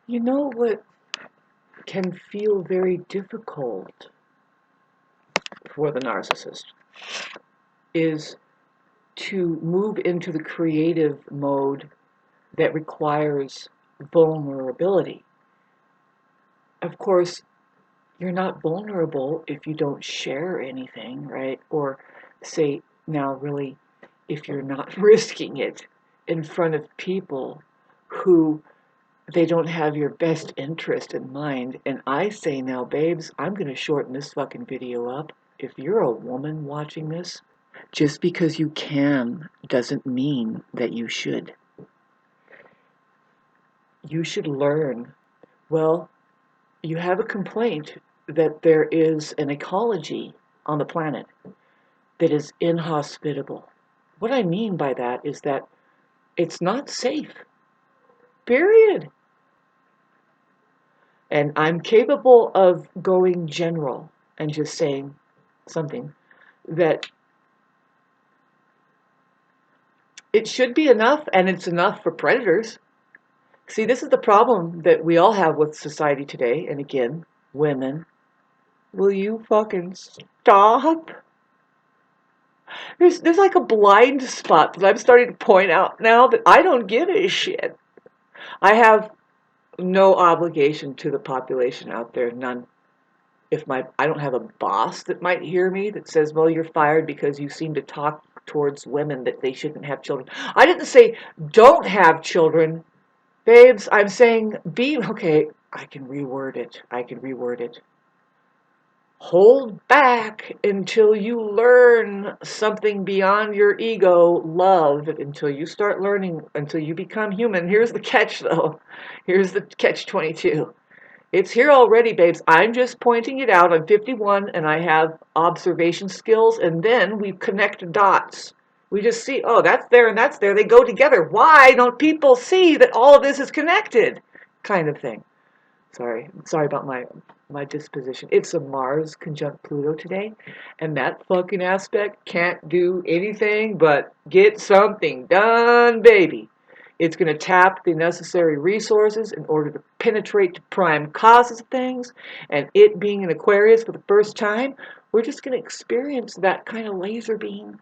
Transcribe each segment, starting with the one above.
You know what can feel very difficult for the narcissist is to move into the creative mode that requires vulnerability. Of course, you're not vulnerable if you don't share anything, right? Or say, now really, if you're not risking it in front of people who they don't have your best interest in mind. And I say now, babes, I'm going to shorten this fucking video up. If you're a woman watching this, just because you can doesn't mean that you should. You should learn. Well, you have a complaint that there is an ecology on the planet that is inhospitable. What I mean by that is that it's not safe. Period. And I'm capable of going general and just saying something that it should be enough, and it's enough for predators. See, this is the problem that we all have with society today. And again, women, will you fucking stop? There's like a blind spot that I'm starting to point out now that I don't give a shit. I have no obligation to the population out there, none. If I don't have a boss that might hear me that says, well, you're fired because you seem to talk towards women that they shouldn't have children. I didn't say don't have children, babes. I'm saying okay, I can reword it. Hold back until you learn something beyond your ego, love, until you start learning, until you become human. Here's the catch, though. Here's the catch 22. It's here already, babes. I'm just pointing it out. I'm 51 and I have observation skills, and then we connect dots. We just see, oh, that's there and that's there. They go together. Why don't people see that all of this is connected? Kind of thing. Sorry about my disposition. It's a Mars conjunct Pluto today, and that fucking aspect can't do anything but get something done, baby. It's going to tap the necessary resources in order to penetrate to prime causes of things, and it being an Aquarius for the first time, we're just going to experience that kind of laser beam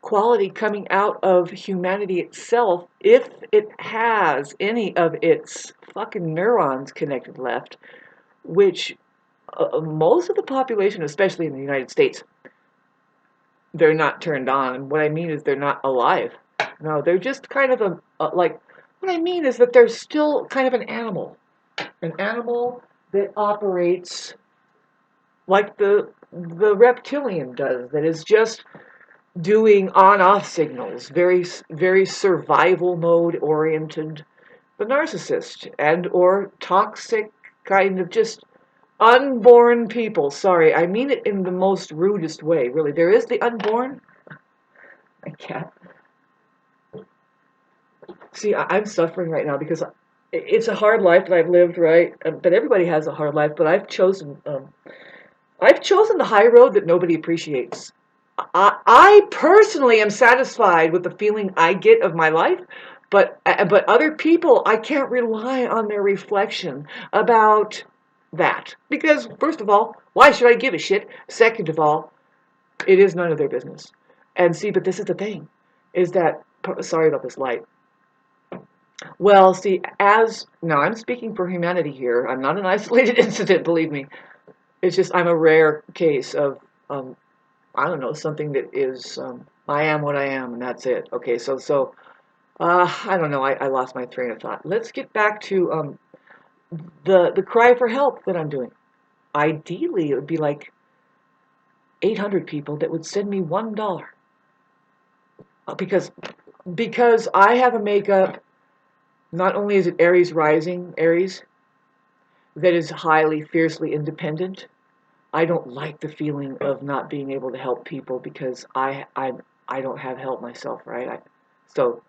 quality coming out of humanity itself, if it has any of its fucking neurons connected left, which most of the population, especially in the United States, they're not turned on. What I mean is they're not alive. No, they're just kind of like, what I mean is that they're still kind of an animal that operates like the reptilian does, that is just doing on-off signals, very survival mode oriented. The narcissist and or toxic kind of just unborn people. Sorry, I mean it in the most rudest way, really. There is the unborn. I can't. See, I'm suffering right now because it's a hard life that I've lived, right? But everybody has a hard life. But I've chosen the high road that nobody appreciates. I personally am satisfied with the feeling I get of my life, but other people, I can't rely on their reflection about that. Because, first of all, why should I give a shit? Second of all, it is none of their business. And see, but this is the thing, is that, sorry about this light. Well, see, now I'm speaking for humanity here. I'm not an isolated incident, believe me. It's just I'm a rare case of I don't know, something that is, I am what I am, and that's it. Okay, I don't know, I lost my train of thought. Let's get back to the cry for help that I'm doing. Ideally, it would be like 800 people that would send me $1. Because I have a makeup, not only is it Aries rising, Aries, that is highly, fiercely independent. I don't like the feeling of not being able to help people because I don't have help myself, right? So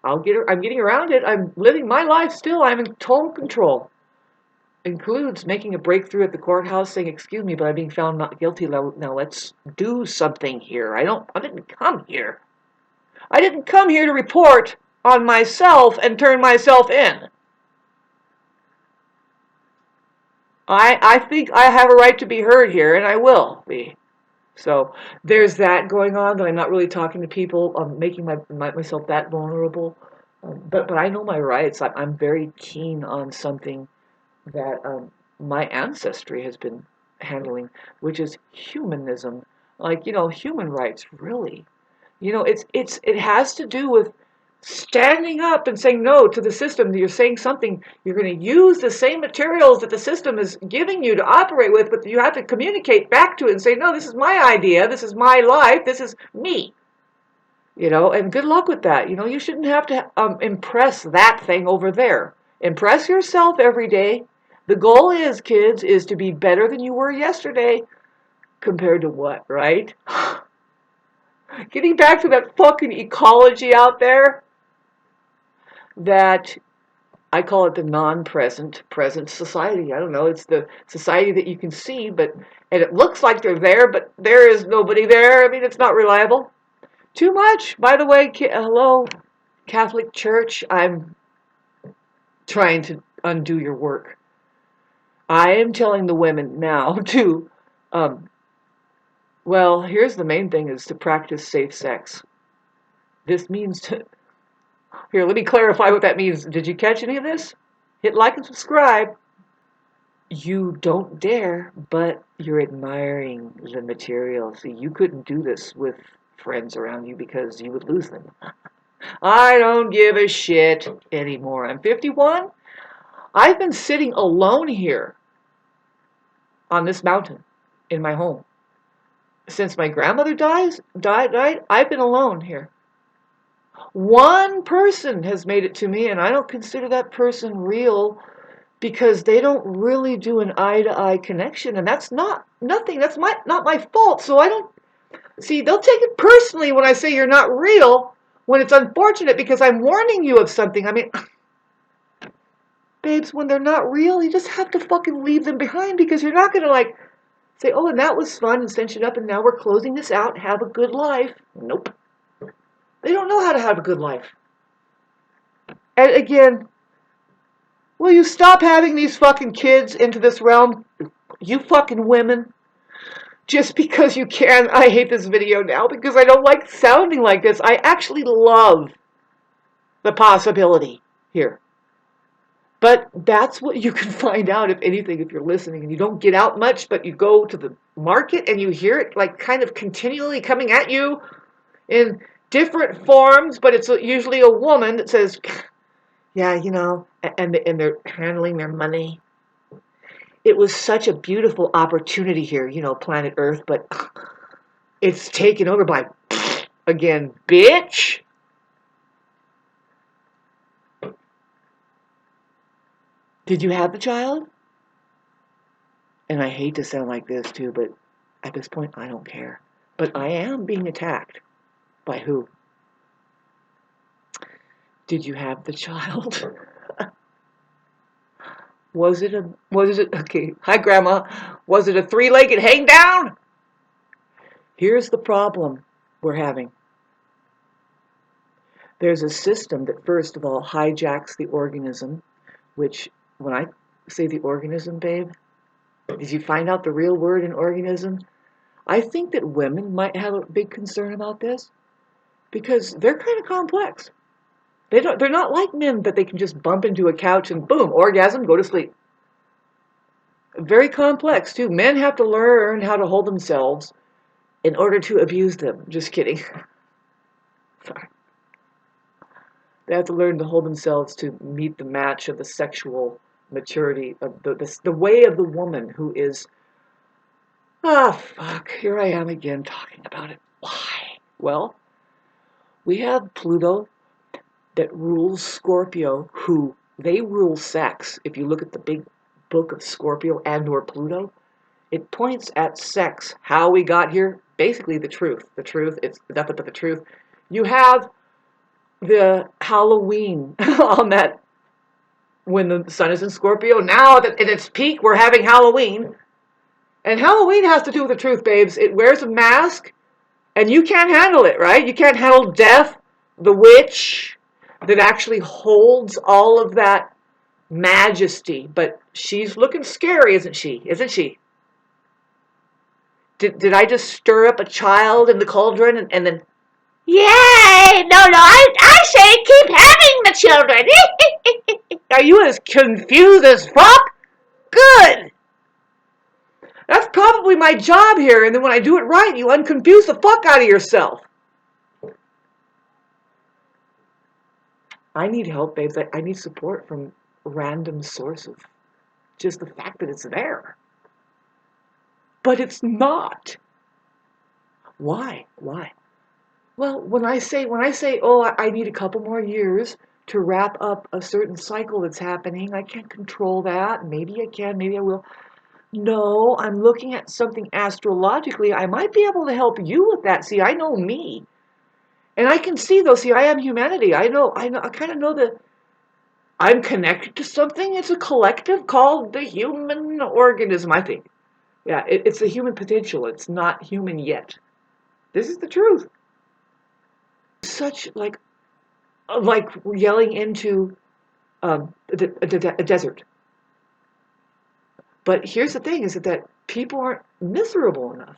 I'm getting around it. I'm living my life still. I'm in total control. Includes making a breakthrough at the courthouse saying, excuse me, but I'm being found not guilty. Now let's do something here. I didn't come here. I didn't come here to report on myself and turn myself in. I think I have a right to be heard here, and I will be. So there's that going on, that I'm not really talking to people. I'm making myself that vulnerable. But I know my rights. I'm very keen on something that my ancestry has been handling, which is humanism. Like, human rights, really. It has to do with standing up and saying no to the system. That you're saying something, you're going to use the same materials that the system is giving you to operate with, but you have to communicate back to it and say, no, this is my idea, this is my life, this is me. And good luck with that. You shouldn't have to impress that thing over there. Impress yourself every day. The goal is, kids, is to be better than you were yesterday. Compared to what, right? Getting back to that fucking ecology out there, that I call it the non-present, present society. I don't know, it's the society that you can see, and it looks like they're there, but there is nobody there. I mean, it's not reliable. Too much. By the way, hello, Catholic Church, I'm trying to undo your work. I am telling the women now to, well, here's the main thing, is to practice safe sex. This means to, here, let me clarify what that means. Did you catch any of this? Hit like and subscribe. You don't dare, but you're admiring the material. See, you couldn't do this with friends around you because you would lose them. I don't give a shit anymore. I'm 51. I've been sitting alone here on this mountain in my home. Since my grandmother died, I've been alone here. One person has made it to me, and I don't consider that person real, because they don't really do an eye-to-eye connection, and that's nothing. That's not my fault. So I don't see. They'll take it personally when I say you're not real, when it's unfortunate because I'm warning you of something. I mean, babes, when they're not real, you just have to fucking leave them behind, because you're not gonna like say, oh, and that was fun, and cinch it up, and now we're closing this out. Have a good life. Nope. They don't know how to have a good life. And again, will you stop having these fucking kids into this realm? You fucking women. Just because you can. I hate this video now because I don't like sounding like this. I actually love the possibility here. But that's what you can find out, if anything, if you're listening and you don't get out much, but you go to the market and you hear it like kind of continually coming at you in different forms, but it's usually a woman that says, yeah, and they're handling their money. It was such a beautiful opportunity here, planet Earth, but it's taken over by, again, bitch. Did you have the child? And I hate to sound like this too, but at this point, I don't care. But I am being attacked. By who? Did you have the child? Was it okay, hi Grandma, was it a 3-legged hang down? Here's the problem we're having. There's a system that, first of all, hijacks the organism, which, when I say the organism, babe, did you find out the real word in organism? I think that women might have a big concern about this, because they're kind of complex. They're not like men that they can just bump into a couch and boom, orgasm, go to sleep. Very complex too. Men have to learn how to hold themselves in order to abuse them. Just kidding. Sorry. They have to learn to hold themselves to meet the match of the sexual maturity of the way of the woman who is, fuck, here I am again talking about it. Why? Well, we have Pluto that rules Scorpio, who they rule sex. If you look at the big book of Scorpio and/or Pluto, it points at sex, how we got here, basically the truth. The truth, it's nothing but the truth. You have the Halloween on that, when the sun is in Scorpio. Now that at its peak, we're having Halloween. And Halloween has to do with the truth, babes. It wears a mask, and you can't handle it, right? You can't handle death, the witch, that actually holds all of that majesty, but she's looking scary, isn't she? Isn't she? Did I just stir up a child in the cauldron and then, yay! No, I say keep having the children. Are you as confused as fuck? Good. That's probably my job here, and then when I do it right, you unconfuse the fuck out of yourself. I need help, babes. I need support from random sources. Just the fact that it's there. But it's not. Why? Why? Well, when I say, oh, I need a couple more years to wrap up a certain cycle that's happening, I can't control that. Maybe I can, maybe I will. No, I'm looking at something astrologically. I might be able to help you with that. See, I know me. And I can see, though, see, I am humanity. I kind of know that I'm connected to something. It's a collective called the human organism, I think. Yeah, it's the human potential. It's not human yet. This is the truth. Such like yelling into a desert. But here's the thing, is that people aren't miserable enough.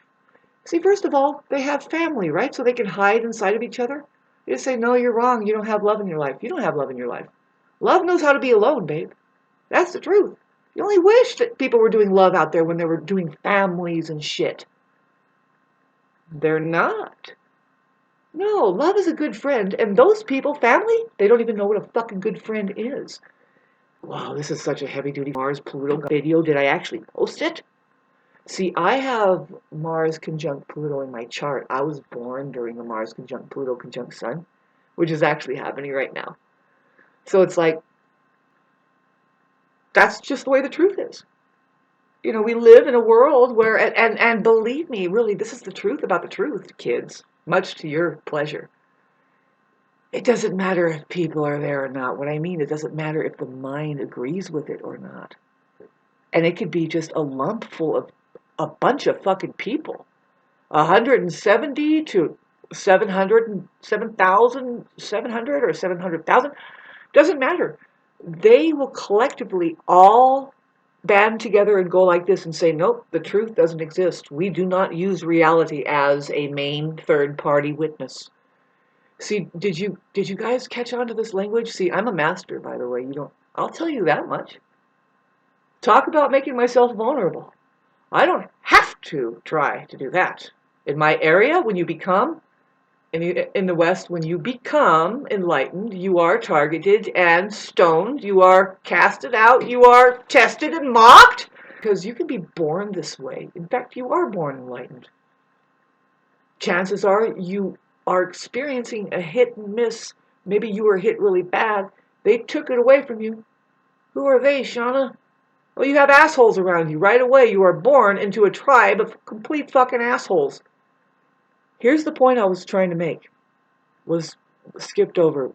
See, first of all, they have family, right? So they can hide inside of each other. You just say, no, you're wrong. You don't have love in your life. You don't have love in your life. Love knows how to be alone, babe. That's the truth. You only wish that people were doing love out there when they were doing families and shit. They're not. No, love is a good friend. And those people, family, they don't even know what a fucking good friend is. Wow, this is such a heavy-duty Mars Pluto video. Did I actually post it? See, I have Mars conjunct Pluto in my chart. I was born during the Mars conjunct Pluto conjunct Sun, which is actually happening right now. So it's like, that's just the way the truth is. You know, we live in a world where, and believe me, really, this is the truth about the truth, kids, much to your pleasure. It doesn't matter if people are there or not. What I mean, it doesn't matter if the mind agrees with it or not. And it could be just a lump full of a bunch of fucking people. 170 to 700, 7,700 or 700,000. Doesn't matter. They will collectively all band together and go like this and say, nope, the truth doesn't exist. We do not use reality as a main third-party witness. See, did you guys catch on to this language? See, I'm a master, by the way. I'll tell you that much. Talk about making myself vulnerable. I don't have to try to do that. In my area, when you become, in the West, when you become enlightened, you are targeted and stoned. You are casted out. You are tested and mocked. Because you can be born this way. In fact, you are born enlightened. Chances are you are experiencing a hit and miss. Maybe you were hit really bad. They took it away from you. Who are they, Shauna? Well, you have assholes around you. Right away, you are born into a tribe of complete fucking assholes. Here's the point I was trying to make. Was skipped over.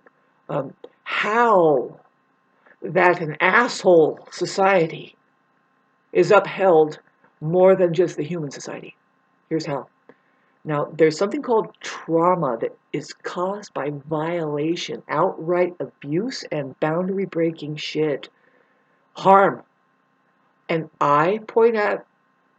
How that an asshole society is upheld more than just the human society. Here's how. Now, there's something called trauma that is caused by violation, outright abuse, and boundary-breaking shit. Harm. And I point at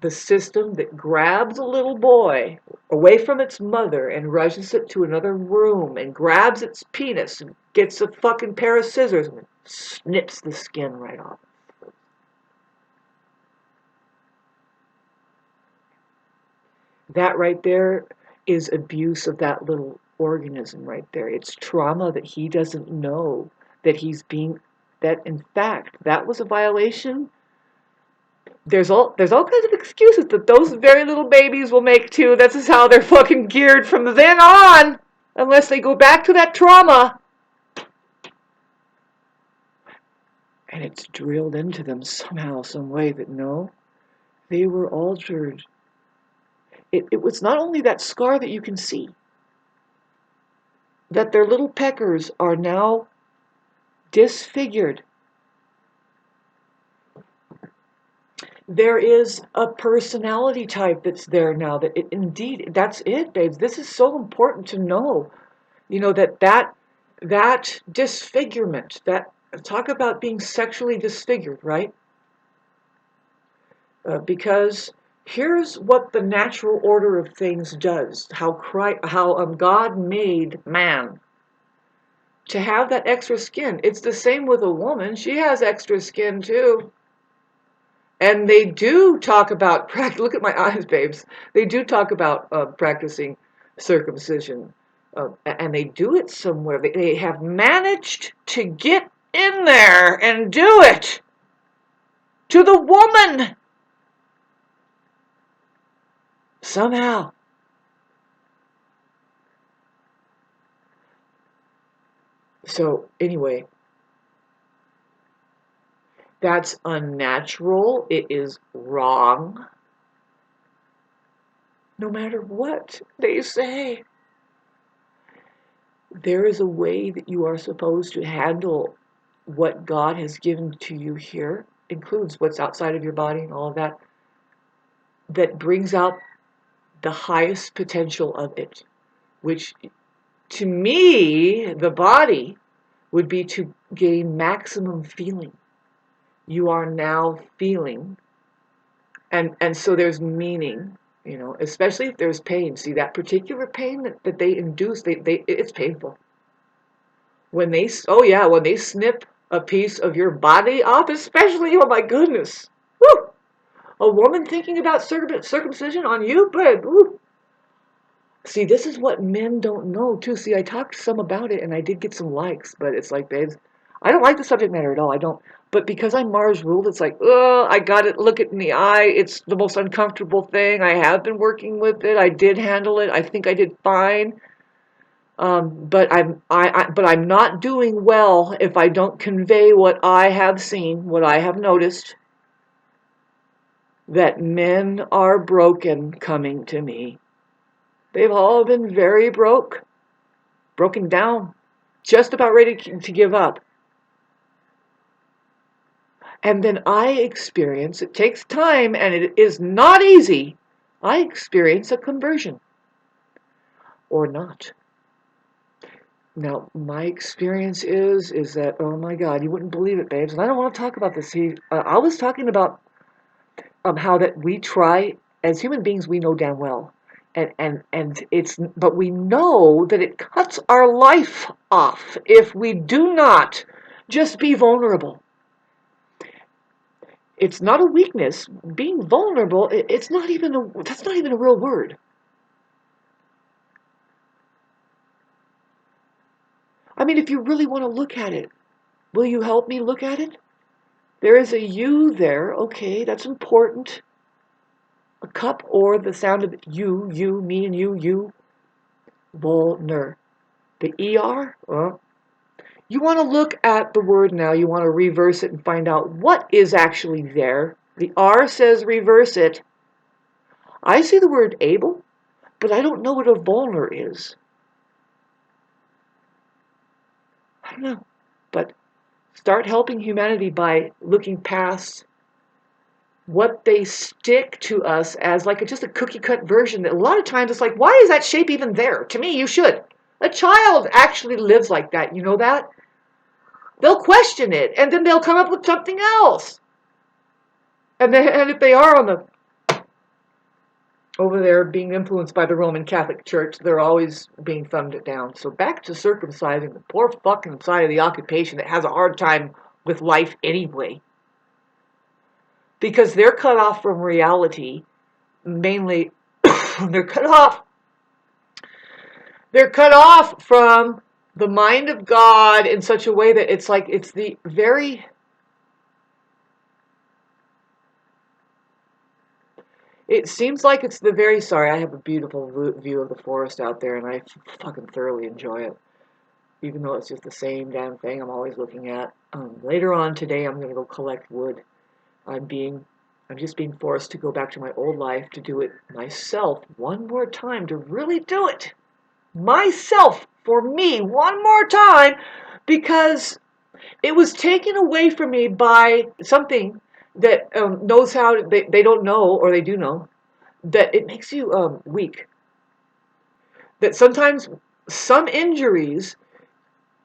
the system that grabs a little boy away from its mother and rushes it to another room and grabs its penis and gets a fucking pair of scissors and snips the skin right off. That right there is abuse of that little organism right there. It's trauma that he doesn't know that that in fact, that was a violation. There's all kinds of excuses that those very little babies will make too. That's just how they're fucking geared from then on, unless they go back to that trauma. And it's drilled into them somehow, some way that no, they were altered. It was not only that scar that you can see, that their little peckers are now disfigured. There is a personality type that's there now. Indeed, that's it, babes. This is so important to know. You know, that disfigurement, that talk about being sexually disfigured, right? Because here's what the natural order of things does. How God made man to have that extra skin. It's the same with a woman. She has extra skin too. And they do talk about practice. Look at my eyes, babes. They do talk about practicing circumcision, and they do it somewhere. They have managed to get in there and do it to the woman somehow. So anyway, that's unnatural. It is wrong. No matter what they say, there is a way that you are supposed to handle what God has given to you here, includes what's outside of your body and all of that, that brings out the highest potential of it, which to me, the body would be to gain maximum feeling. You are now feeling, and so there's meaning, especially if there's pain. See, that particular pain that they induce, it's painful. When they snip a piece of your body off, especially, oh my goodness, woo! A woman thinking about circumcision on you, but woo! See, this is what men don't know too. See, I talked to some about it, and I did get some likes, but it's like, babes, I don't like the subject matter at all. I don't. But because I'm Mars ruled, it's like, I got it. Look it in the eye. It's the most uncomfortable thing. I have been working with it. I did handle it. I think I did fine. But I'm not doing well if I don't convey what I have seen, what I have noticed, that men are broken coming to me. They've all been very broken down, just about ready to give up. And then I experience, it takes time and it is not easy, I experience a conversion. Or not. Now, my experience is that, oh my God, you wouldn't believe it, babes. And I don't want to talk about this. I was talking about how that we try, as human beings, we know damn well. But we know that it cuts our life off if we do not just be vulnerable. It's not a weakness. Being vulnerable, that's not even a real word. I mean, if you really want to look at it, will you help me look at it? There is a you there. Okay, that's important. A cup, or the sound of you, me and you, vulner. The ER? You want to look at the word now. You want to reverse it and find out what is actually there. The R says reverse it. I see the word able, but I don't know what a vulner is. I don't know. But start helping humanity by looking past what they stick to us as like just a cookie cut version. That a lot of times it's like, why is that shape even there? To me, you should. A child actually lives like that. You know that? They'll question it, and then they'll come up with something else. And if they are over there being influenced by the Roman Catholic Church, they're always being thumbed down. So back to circumcising the poor fucking side of the occupation that has a hard time with life anyway. Because they're cut off from reality, mainly they're cut off from the mind of God in such a way that it's like it's the very... It seems like it's the very... Sorry, I have a beautiful view of the forest out there, and I fucking thoroughly enjoy it. Even though it's just the same damn thing I'm always looking at. Later on today, I'm going to go collect wood. I'm just being forced to go back to my old life to do it myself one more time, to really do it myself for me one more time, because it was taken away from me by something that knows how, they don't know, or they do know, that it makes you weak. That sometimes some injuries,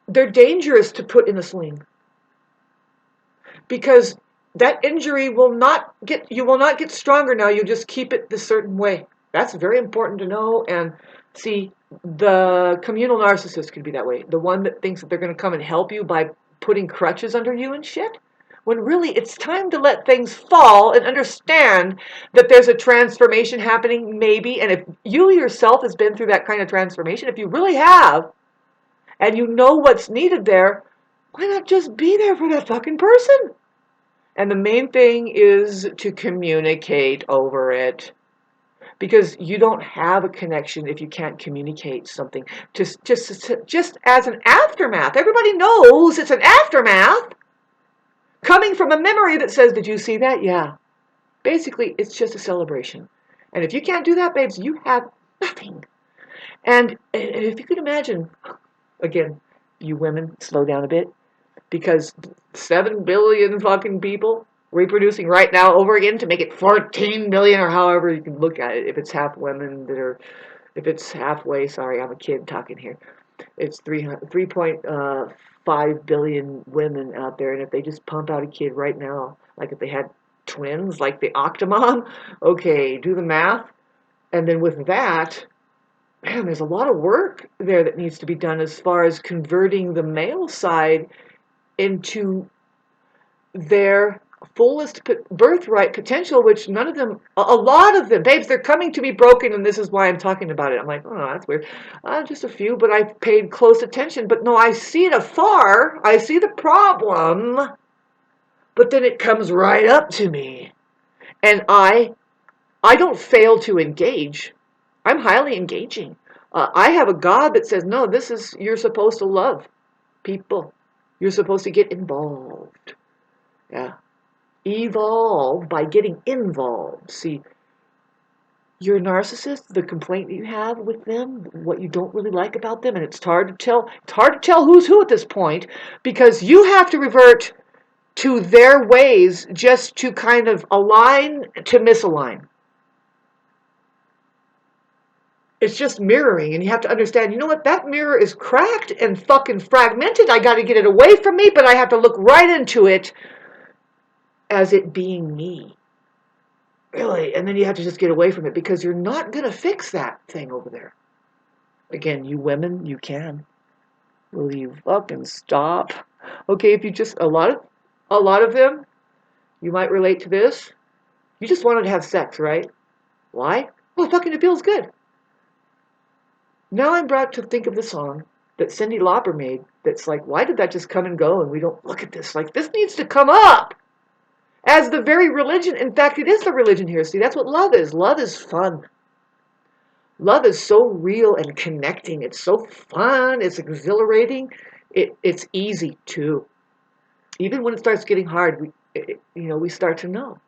they're dangerous to put in a sling. because that injury will not get, you will not get stronger now. You just keep it the certain way. That's very important to know. And see, the communal narcissist can be that way. The one that thinks that they're going to come and help you by putting crutches under you and shit. When really it's time to let things fall and understand that there's a transformation happening, maybe. And if you yourself has been through that kind of transformation, if you really have, and you know what's needed there, why not just be there for that fucking person? And the main thing is to communicate over it. Because you don't have a connection if you can't communicate something. Just as an aftermath. Everybody knows it's an aftermath. Coming from a memory that says, did you see that? Yeah. Basically, it's just a celebration. And if you can't do that, babes, you have nothing. And if you could imagine, again, you women, slow down a bit. Because 7 billion fucking people reproducing right now over again to make it 14 billion, or however you can look at it. If it's half women that are, if it's halfway, sorry, I'm a kid talking here. It's 3.5 billion women out there, and if they just pump out a kid right now, like if they had twins, like the Octomom, okay, do the math. And then with that, man, there's a lot of work there that needs to be done as far as converting the male side into their fullest birthright potential, which none of them, a lot of them, babes, they're coming to me broken, and this is why I'm talking about it. I'm like, oh, that's weird. Just a few, but I've paid close attention. But no, I see it afar. I see the problem, but then it comes right up to me. And I don't fail to engage. I'm highly engaging. I have a God that says, no, this is, you're supposed to love people. You're supposed to get involved. Yeah. Evolve by getting involved. See, your narcissist, the complaint that you have with them, what you don't really like about them, and it's hard to tell who's who at this point, because you have to revert to their ways just to kind of align to misalign. It's just mirroring, and you have to understand, you know what, that mirror is cracked and fucking fragmented. I got to get it away from me, but I have to look right into it as it being me. Really, and then you have to just get away from it, because you're not going to fix that thing over there. Again, you women, you can. Will you fucking stop? Okay, if you just, a lot of them, you might relate to this. You just wanted to have sex, right? Why? Well, fucking it feels good. Now I'm brought to think of the song that Cyndi Lauper made that's like, why did that just come and go and we don't look at this? Like, this needs to come up as the very religion. In fact, it is the religion here. See, that's what love is. Love is fun. Love is so real and connecting. It's so fun. It's exhilarating. It's easy too. Even when it starts getting hard, we start to know.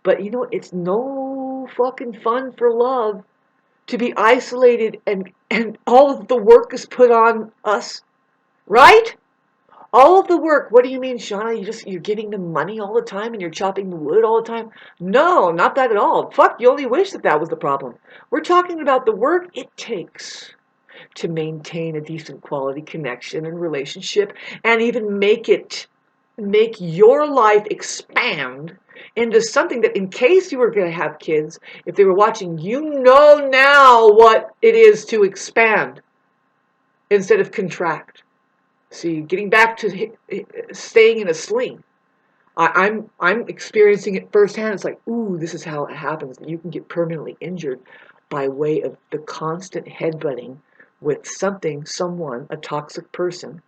But it's no fucking fun for love to be isolated and all of the work is put on us, right? All of the work. What do you mean, Shauna? You're giving them money all the time and you're chopping the wood all the time? No, not that at all. Fuck, you only wish that was the problem. We're talking about the work it takes to maintain a decent quality connection and relationship, and even make your life expand into something that, in case you were going to have kids, if they were watching, now what it is to expand instead of contract. See, getting back to staying in a sling. I'm experiencing it firsthand. It's like, ooh, this is how it happens. You can get permanently injured by way of the constant headbutting with someone, a toxic person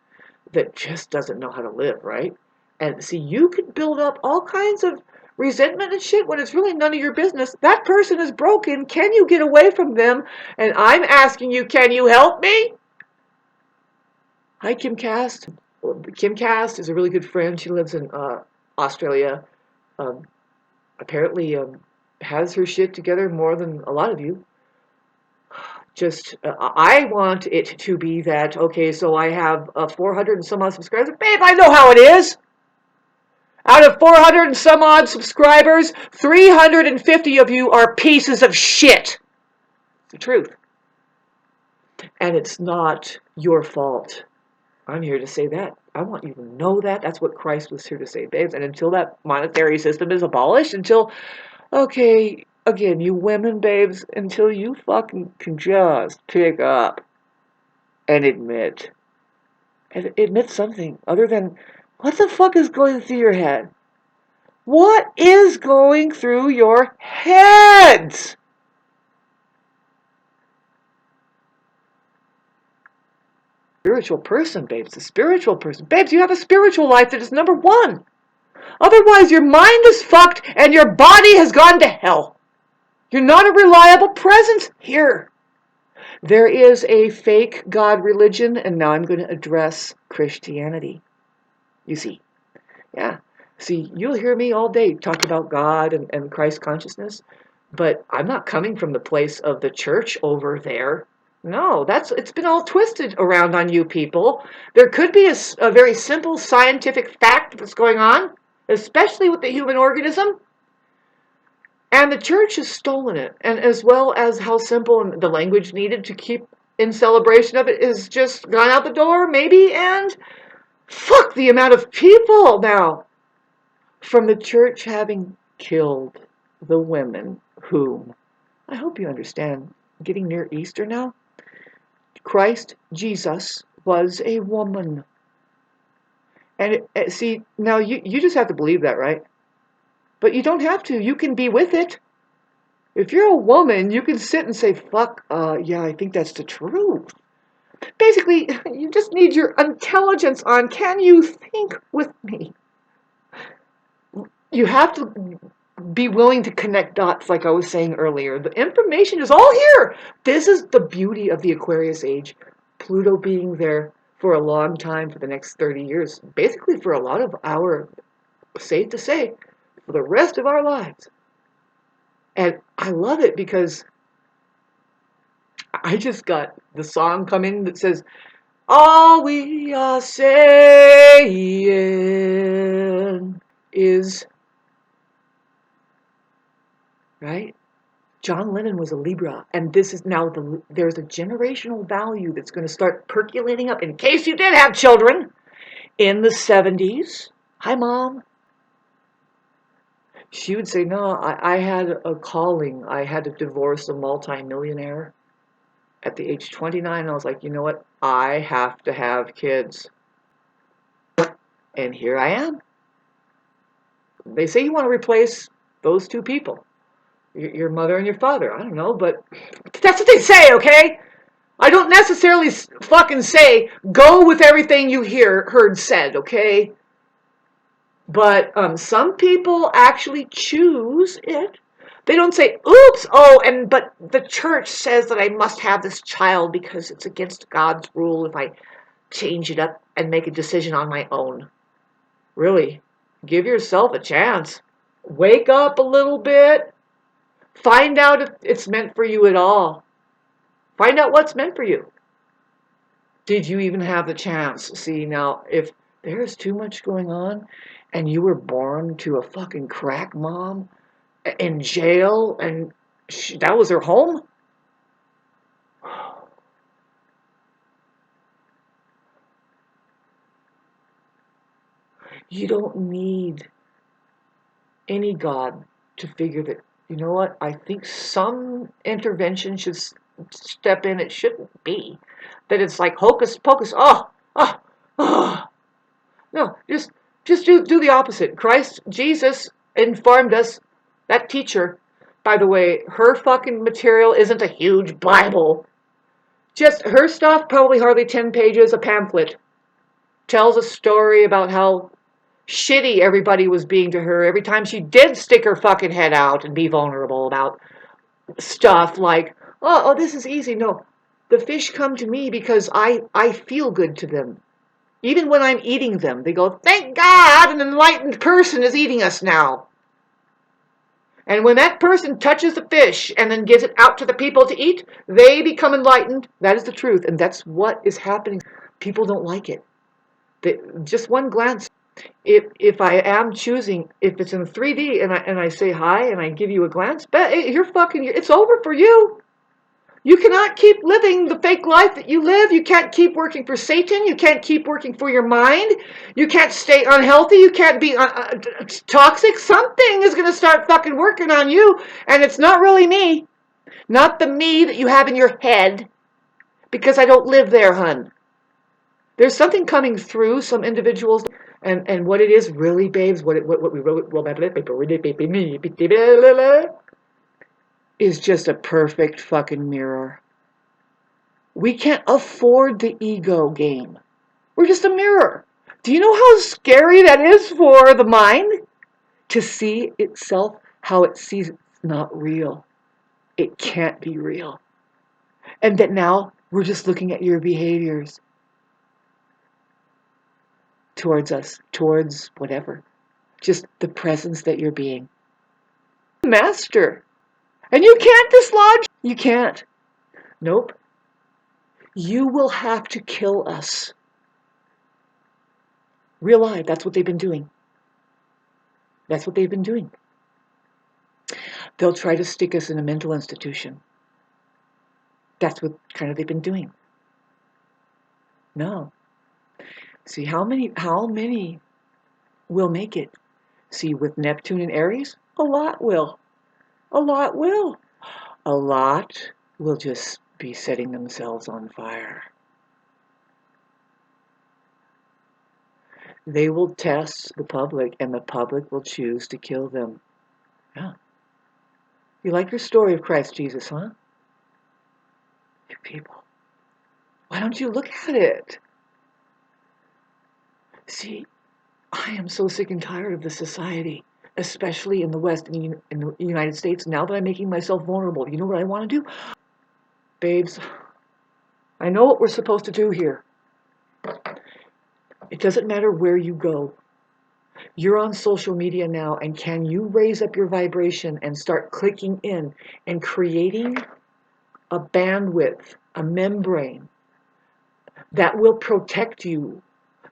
that just doesn't know how to live, right? And see, you could build up all kinds of resentment and shit when it's really none of your business. That person is broken. Can you get away from them? And I'm asking you, can you help me? Hi, Kim Cast. Kim Cast is a really good friend. She lives in Australia. Apparently has her shit together more than a lot of you. Just, I want it to be that, okay, so I have 400 and some odd subscribers. Babe, I know how it is. Out of 400 and some odd subscribers, 350 of you are pieces of shit. It's the truth. And it's not your fault. I'm here to say that. I want you to know that. That's what Christ was here to say, babes. And until that monetary system is abolished, until, okay, again, you women, babes, until you fucking can just pick up and admit something other than, what the fuck is going through your head? What is going through your heads? Spiritual person, babes, the spiritual person. Babes, you have a spiritual life that is number one. Otherwise, your mind is fucked and your body has gone to hell. You're not a reliable presence here. There is a fake God religion, and now I'm going to address Christianity. You see, yeah. See, you'll hear me all day talk about God and Christ consciousness, but I'm not coming from the place of the church over there. No, it's been all twisted around on you people. There could be a very simple scientific fact that's going on, especially with the human organism, and the church has stolen it, and as well as how simple and the language needed to keep in celebration of it is just gone out the door, maybe, and fuck the amount of people now from the church having killed the women whom, I hope you understand, getting near Easter now, Christ Jesus was a woman. And see, now you just have to believe that, right? But you don't have to. You can be with it. If you're a woman, you can sit and say, fuck, yeah, I think that's the truth. Basically, you just need your intelligence on, can you think with me? You have to be willing to connect dots, like I was saying earlier. The information is all here. This is the beauty of the Aquarius age. Pluto being there for a long time, for the next 30 years, basically for a lot of our, safe to say, for the rest of our lives. And I love it because I just got the song coming that says, all we are saying is, right? John Lennon was a Libra, and this is now there's a generational value that's going to start percolating up, in case you did have children, in the 70s. Hi, Mom. She would say, no, I had a calling. I had to divorce a multi-millionaire at the age 29. I was like, you know what? I have to have kids. And here I am. They say you want to replace those two people, your mother and your father. I don't know, but that's what they say, okay? I don't necessarily fucking say go with everything you heard said, okay? But some people actually choose it. They don't say, oops, but the church says that I must have this child because it's against God's rule if I change it up and make a decision on my own. Really, give yourself a chance. Wake up a little bit. Find out if it's meant for you at all. Find out what's meant for you. Did you even have the chance? See, now, if there's too much going on and you were born to a fucking crack mom in jail and that was her home, you don't need any God to figure that, you know what, I think some intervention should step in. It shouldn't be that it's like hocus pocus. No, just do the opposite. Christ Jesus informed us, that teacher, by the way, her fucking material isn't a huge Bible. Just her stuff, probably hardly 10 pages, a pamphlet. Tells a story about how shitty everybody was being to her every time she did stick her fucking head out and be vulnerable about stuff like, oh, this is easy. No, the fish come to me because I feel good to them. Even when I'm eating them, they go, thank God an enlightened person is eating us now. And when that person touches the fish and then gives it out to the people to eat, they become enlightened. That is the truth, and that's what is happening. People don't like it. Just one glance. If I am choosing, if it's in 3D and I say hi and I give you a glance, it's over for you. You cannot keep living the fake life that you live. You can't keep working for Satan. You can't keep working for your mind. You can't stay unhealthy. You can't be toxic. Something is going to start fucking working on you. And it's not really me. Not the me that you have in your head. Because I don't live there, hun. There's something coming through some individuals. And what it is really, babes, what we wrote is just a perfect fucking mirror. We can't afford the ego game. We're just a mirror. Do you know how scary that is for the mind? To see itself how it sees it's not real. It can't be real. And that now we're just looking at your behaviors towards us, towards whatever. Just the presence that you're being. Master. And you can't dislodge. You can't. Nope. You will have to kill us. Real life, that's what they've been doing. That's what they've been doing. They'll try to stick us in a mental institution. That's what kind of they've been doing. No. See, how many will make it? See, with Neptune and Aries, a lot will. A lot will. A lot will just be setting themselves on fire. They will test the public, and the public will choose to kill them. Yeah. You like your story of Christ Jesus, huh? You people. Why don't you look at it? See, I am so sick and tired of this society, especially in the West, in the United States, now that I'm making myself vulnerable. You know what I want to do? Babes, I know what we're supposed to do here. It doesn't matter where you go. You're on social media now, and can you raise up your vibration and start clicking in and creating a bandwidth, a membrane that will protect you?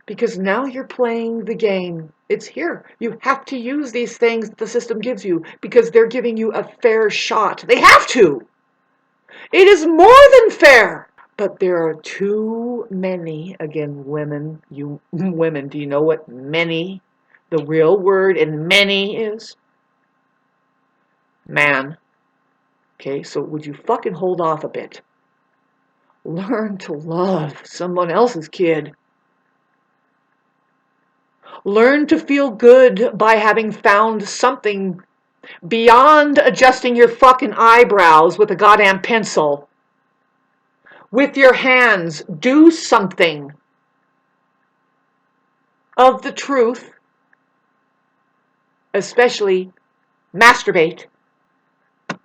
Because now you're playing the game. It's here. You have to use these things the system gives you because they're giving you a fair shot. They have to. It is more than fair. But there are too many, again, women. You women, do you know what many, the real word in many is? Man. Okay, so would you fucking hold off a bit? Learn to love someone else's kid. Learn to feel good by having found something beyond adjusting your fucking eyebrows with a goddamn pencil. With your hands, do something of the truth, especially masturbate.